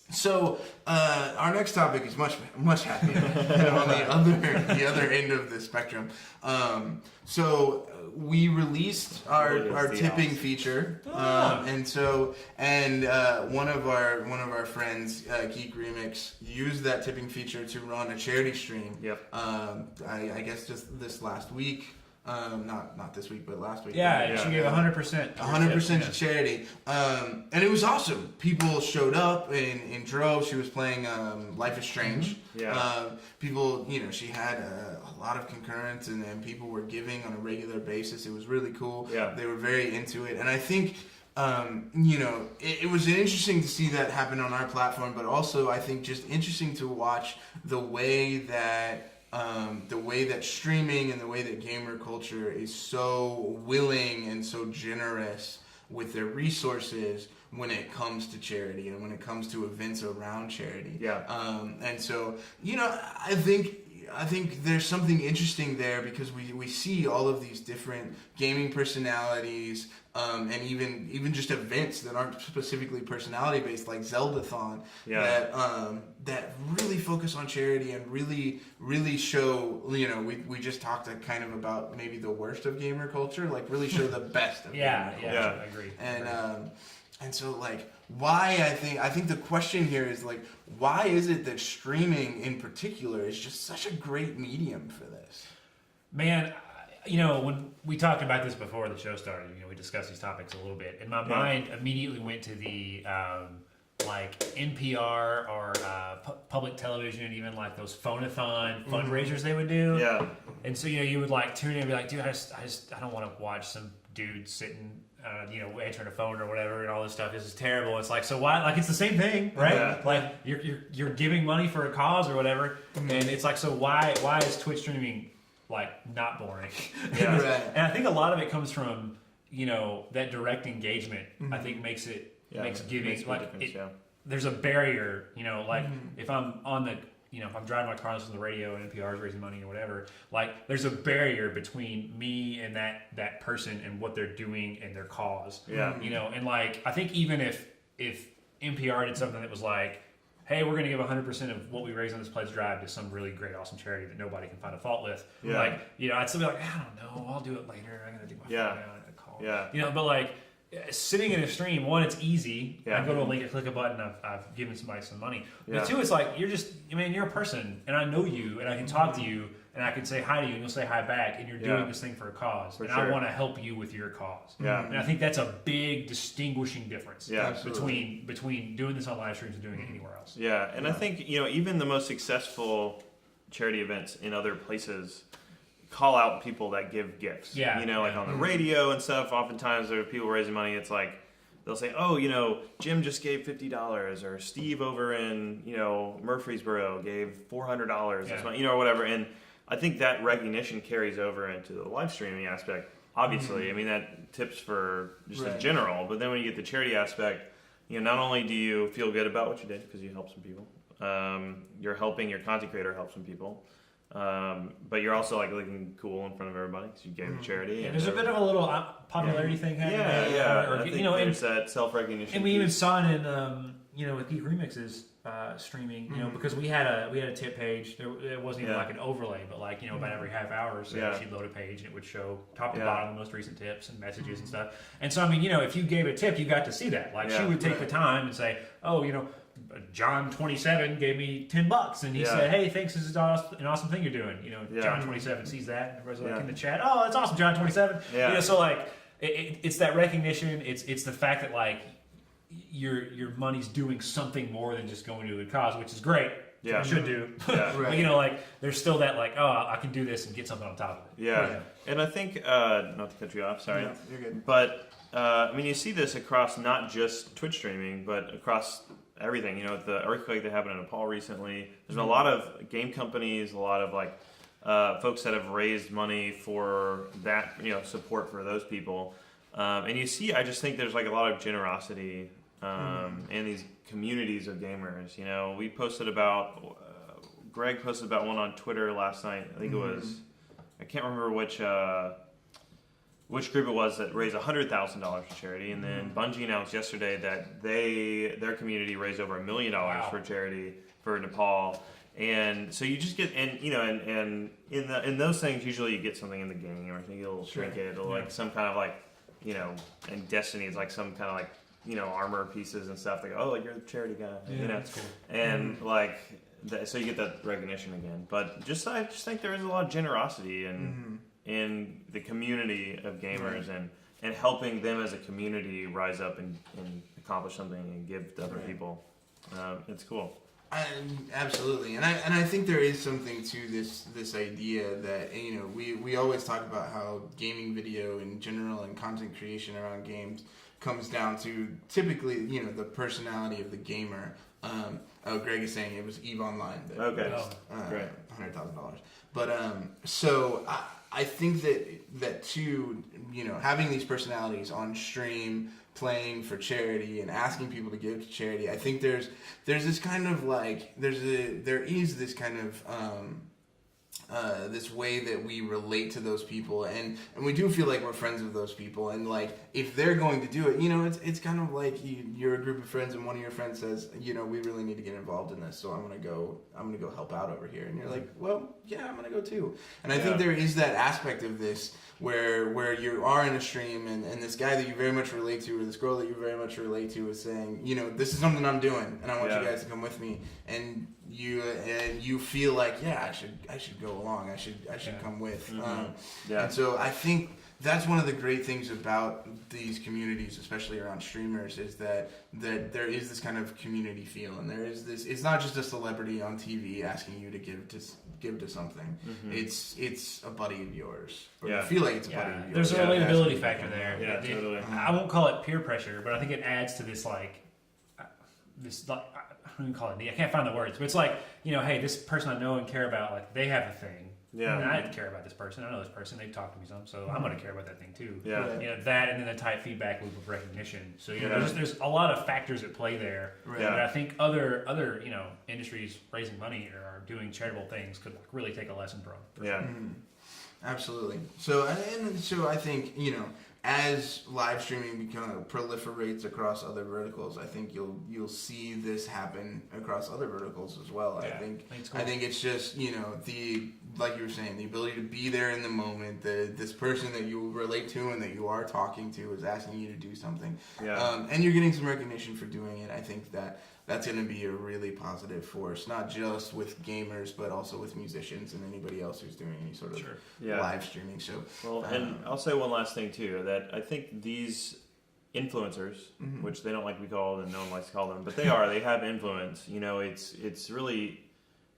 So our next topic is much happier on the other end of the spectrum. So we released our tipping feature, and one of our friends, Geek Remix, used that tipping feature to run a charity stream. Yep. I guess just this last week. Not this week, but last week. Yeah, she gave 100%. 100% to charity. And it was awesome. People showed up in droves. She was playing Life is Strange. Mm-hmm. Yeah. People, she had a lot of concurrence, and people were giving on a regular basis. It was really cool. Yeah. They were very into it. And I think, it was interesting to see that happen on our platform, but also I think just interesting to watch the way that streaming and the way that gamer culture is so willing and so generous with their resources when it comes to charity and when it comes to events around charity. Yeah. And so, I think there's something interesting there because we see all of these different gaming personalities and even just events that aren't specifically personality based, like Zeldathon, that really focus on charity and really show. We just talked kind of about maybe the worst of gamer culture, like really show the best of gamer culture. Yeah, I agree. And so, like, why I think the question here is, like, why is it that streaming in particular is just such a great medium for this? Man, when we talked about this before the show started, we discussed these topics a little bit, and my mind immediately went to the like NPR or public television, and even like those phone-a-thon fundraisers they would do. Yeah. And so you would like tune in and be like, dude, I don't want to watch some dude sitting answering a phone or whatever and all this stuff. This is terrible. It's like, so why? Like, it's the same thing, right? Yeah. Like you're giving money for a cause or whatever, and it's like, so why is Twitch streaming like not boring? Yeah. Right. And I think a lot of it comes from that direct engagement. I think makes giving there's a barrier. If I'm on the if I'm driving my car, listening to the radio and NPR is raising money or whatever, like there's a barrier between me and that person and what they're doing and their cause. Yeah. And like I think even if NPR did something that was like, hey, we're going to give 100% of what we raise on this pledge drive to some really great, awesome charity that nobody can find a fault with. Yeah. Like, I'd still be like, I don't know, I'll do it later. I'm going to do my phone out and call. Yeah. But like sitting in a stream, one, it's easy. Yeah. I go to a link, I click a button, I've given somebody some money. Yeah. But two, it's like you're a person, and I know you, and I can talk to you, and I can say hi to you, and you'll say hi back, and you're doing this thing for a cause, and I want to help you with your cause. Yeah. And I think that's a big distinguishing difference between doing this on live streams and doing it anywhere else. Yeah, and I think even the most successful charity events in other places call out people that give gifts. Yeah. Like on the radio and stuff. Oftentimes there are people raising money. It's like they'll say, "Oh, Jim just gave $50," or Steve over in Murfreesboro gave $400 this month, or whatever. And I think that recognition carries over into the live streaming aspect. Obviously, I mean that tips for just in general. But then when you get the charity aspect, not only do you feel good about what you did because you helped some people, you're helping your content creator help some people. But you're also like looking cool in front of everybody because you gave to charity. Yeah, there's a bit of a little popularity thing happening. I think there's that self-recognition. And we even saw it in with Geek Remix's streaming. Because we had a tip page. It wasn't even like an overlay, but like about every half hour or so she'd load a page and it would show top to bottom the most recent tips and messages and stuff. And so I mean if you gave a tip, you got to see that. Like she would take the time and say, John 27 gave me $10, and he said, "Hey, thanks. This is an awesome thing you're doing." John 27 sees that, and everybody's like in the chat, "Oh, that's awesome, John 27." Yeah. So like it's that recognition. It's the fact that like your money's doing something more than just going to a cause, which is great. Yeah, it should do. Yeah. But, like there's still that like, oh, I can do this and get something on top of it. Yeah. And I think not to cut you off, sorry. No, you're good. But you see this across not just Twitch streaming, but across everything. The earthquake that happened in Nepal recently. There's been a lot of game companies, a lot of like folks that have raised money for that, support for those people. And you see, I just think there's like a lot of generosity in these communities of gamers. We posted about, Greg posted about one on Twitter last night. I think it was, I can't remember which which group it was that raised $100,000 for charity, and then Bungie announced yesterday that their community raised over $1 million for charity for Nepal. And so you just get, and in those things, usually you get something in the game, or a little trinket, or like some kind of like, in Destiny, it's like some kind of like, armor pieces and stuff. They go, oh, you're the charity guy, That's cool. and so you get that recognition again. But I just think there is a lot of generosity in the community of gamers, and helping them as a community rise up and accomplish something and give to other people. It's cool. Absolutely, and I think there is something to this idea that we always talk about how gaming video in general and content creation around games comes down to typically the personality of the gamer. Greg is saying it was EVE Online that raised $100,000, but so I think that too, having these personalities on stream, playing for charity and asking people to give to charity, I think there's this kind of like there is this kind of this way that we relate to those people, and we do feel like we're friends with those people, and like if they're going to do it, it's kind of like you're a group of friends and one of your friends says, we really need to get involved in this, so I'm gonna go help out over here, and you're like, well, yeah, I'm gonna go too. And I think there is that aspect of this where you are in a stream, and this guy that you very much relate to, or this girl that you very much relate to, is saying, this is something I'm doing, and I want you guys to come with me, and you feel like, I should go along, I should come with. And so I think that's one of the great things about these communities, especially around streamers, is that there is this kind of community feel, and there is this. It's not just a celebrity on TV asking you to give to something. It's a buddy of yours, or you feel like it's a buddy of yours. There's a relatability factor there. Yeah, totally. I won't call it peer pressure, but I think it adds to this I don't even call it. I can't find the words, but it's like, hey, this person I know and care about, like they have a thing. Yeah. And I care about this person. I know this person. They've talked to me some, so I'm going to care about that thing too. Yeah. That, and then the tight feedback loop of recognition. So there's a lot of factors at play there. Right. But I think other industries raising money or doing charitable things could really take a lesson from. Yeah. Absolutely. So I think as live streaming proliferates across other verticals, I think you'll see this happen across other verticals as well. Yeah, I think it's just like you were saying, the ability to be there in the moment. This person that you relate to and that you are talking to is asking you to do something, and you're getting some recognition for doing it. I think that's going to be a really positive force, not just with gamers, but also with musicians and anybody else who's doing any sort of live streaming. So, and I'll say one last thing too, that I think these influencers, which they don't like to be called and no one likes to call them, but they have influence. It's really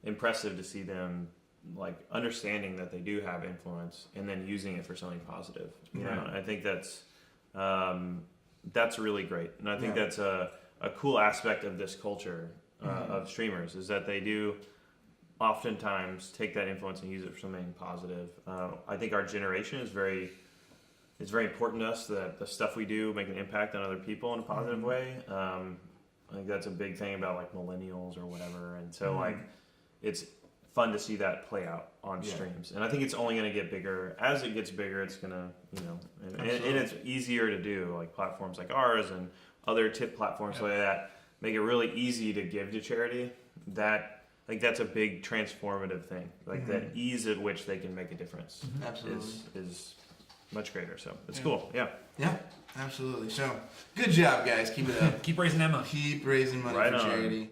impressive to see them like understanding that they do have influence and then using it for something positive. I think that's really great, and I think that's a cool aspect of this culture of streamers, is that they do oftentimes take that influence and use it for something positive. I think our generation is very important to us, that the stuff we do make an impact on other people in a positive way. I think that's a big thing about like millennials or whatever, and so like it's fun to see that play out on streams, and I think it's only going to get bigger. As it gets bigger, it's going to and it's easier to do, like platforms like ours and other tip platforms like that make it really easy to give to charity. That that's a big transformative thing. Like the ease at which they can make a difference is much greater. So it's cool. Yeah, absolutely. So good job, guys. Keep it up. Keep raising that money. Keep raising money for charity.